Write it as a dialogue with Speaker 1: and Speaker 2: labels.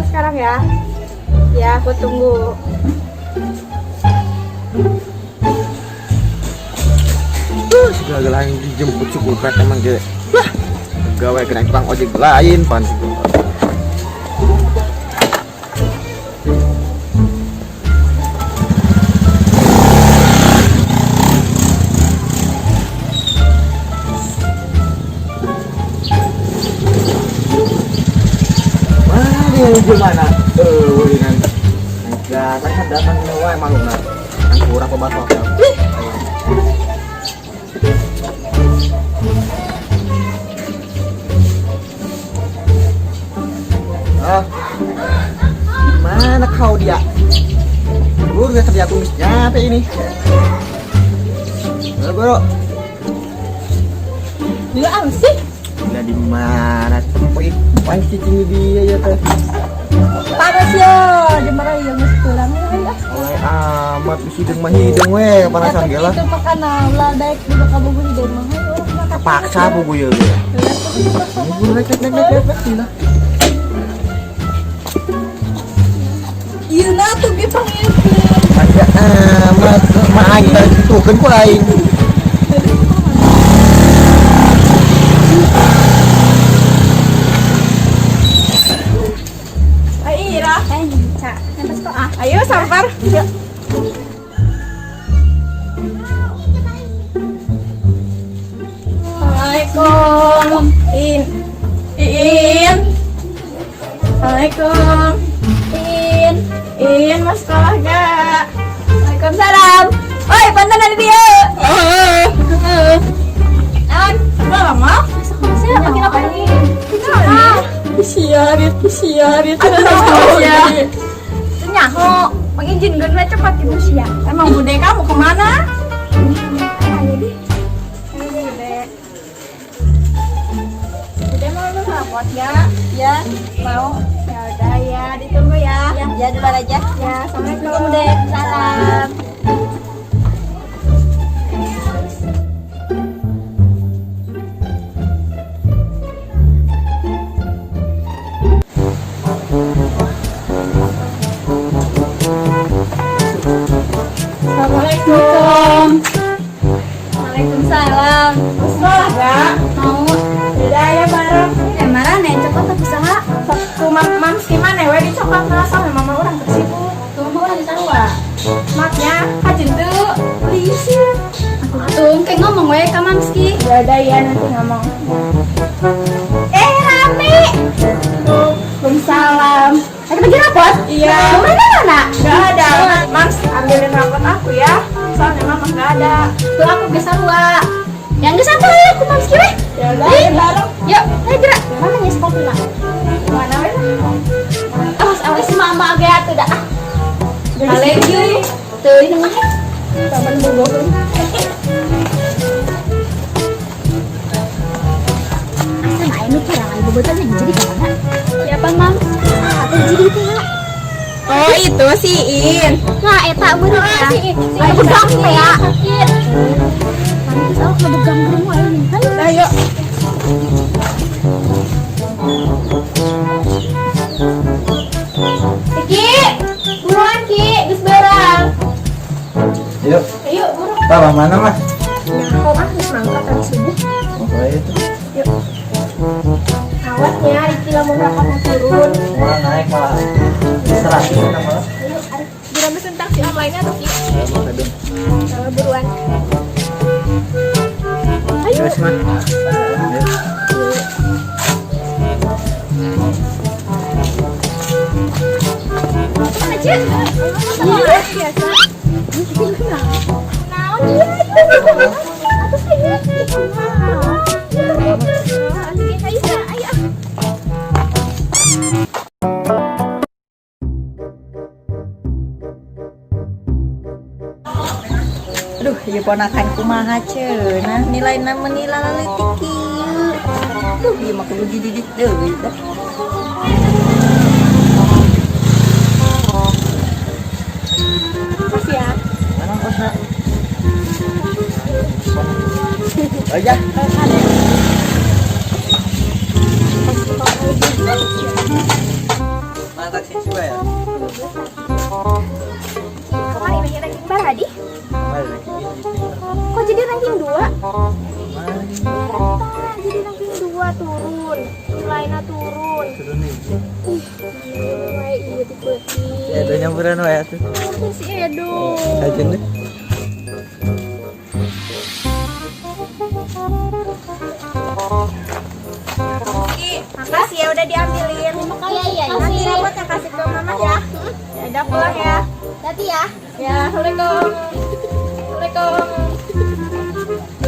Speaker 1: sekarang ya. Ya, aku tunggu.
Speaker 2: Segala yang dijemput cukup emang gitu. Wah, gawe kena tukang ojek lain pan. Gimana? Winan. Enggak, kan datang ini wae maluna. Kan kurang pembantu. Ah. Mana kau dia? Lu udah kerja tulisnya apa ini? Bro.
Speaker 1: Dia apa sih?
Speaker 2: Dia di mana? Tempat pasti tinggi dia ya teh.
Speaker 1: Panas ya, dimana yang mesti pulang ya.
Speaker 2: Oleh amat bisi hidung mah hidung we, panasan ge lah.
Speaker 1: Itu makanan lah baik di bakal bubu hidung mah.
Speaker 2: Terpaksa bubu ye. Bubu rek lah.
Speaker 1: Iya nah tuh ge panggil.
Speaker 2: Ada amat mah aing tadi ditukeun ku aing.
Speaker 1: Ayo sampar. Yuk. Assalamualaikum. Iin. Assalamualaikum. Iin mas sekolah gak? Waalaikumsalam. Oi, pantanan dia. Sekolah lama? Saya lagi apa nih? Siarit. Nyaho, mengizinkan gue cepat ibu sia. Emang bude kamu kemana? Ayo deh. Bude mau lu rapot ya? Ya, mau. Ya udah ya, ditunggu ya. Ya dulu aja. Ya, assalamualaikum bude. Salam. Assalamualaikum. Waalaikumsalam. Sekolah gak? Mau. Udah ya bareng. Marah nih cepat tak usaha. Rumah mams gimana? We di coklat ngerasa mama orang tersibuk. Rumah orang di Sarua. Maknya hajin tuh. Please ya. Aku kayak ngomong we ke mamski. Ya udah ya nanti ngomong. Rame. Waalaikumsalam. Lagi bagi rapot? Iya. Mana? Gak ada. Mams, ambilin rapot aku ya. Soalnya mama gak ada. Tuh aku ke Sarua. Yang ke Sarua ya, aku Mams kira. Ya udah, bareng. Yuk, ayo gerak. Mana ya sepatu lah? Mana weh? Awas si mama agak tuh dah. Alegi. Tuh ini mah. Taman bobo. Sama ini kira ibu betul yang jadi kemana? Siapa Mams? Jadi itu lah. Oh itu si In. Nah eta bener ya. Ayo pegang ya. Nanti aku pegang dulu ini. Ayo. Ki, buruan Ki, geus beurang.
Speaker 2: Yuk.
Speaker 1: Ayo buru.
Speaker 2: Tahu mana mas?
Speaker 1: Ya kau mah geus mangkat tadi subuh.
Speaker 2: Oh itu.
Speaker 1: Yuk. Awasnya, iki lamun rapat mau turun.
Speaker 2: Malah naik malah. Serasi kita malah.
Speaker 1: Ayo, buruan pesen taksi online-nya tuh Ki. Buruan. Ayo.
Speaker 2: Terus mah.
Speaker 1: Mana Cik? Iya, biasa. Naon dia? Aduh saya. Ayo. Aduh, ieu ponakan kumaha cenah nilainya menilai leutik kieu. Duh, ieu mah kudu dididik deui tah. Makasih ya.
Speaker 2: Mana kosna? Aja. taksi juga ya?
Speaker 1: Kemarin lagi ranking berapa di?
Speaker 2: Kemarin
Speaker 1: Kok jadi ranking 2?
Speaker 2: kemarin
Speaker 1: Jadi ranking 2 turun. Nilainya turun.
Speaker 2: turun nih.
Speaker 1: Iya tipe
Speaker 2: Ya udah nyamperan wae atuh.
Speaker 1: si Edo.
Speaker 2: Aja deh.
Speaker 1: Makasih ya udah diambilin. Iya. Nanti rapotnya kasih ke mama ya. Ya udah pulang ya. Hati ya. Ya, assalamualaikum. Assalamualaikum.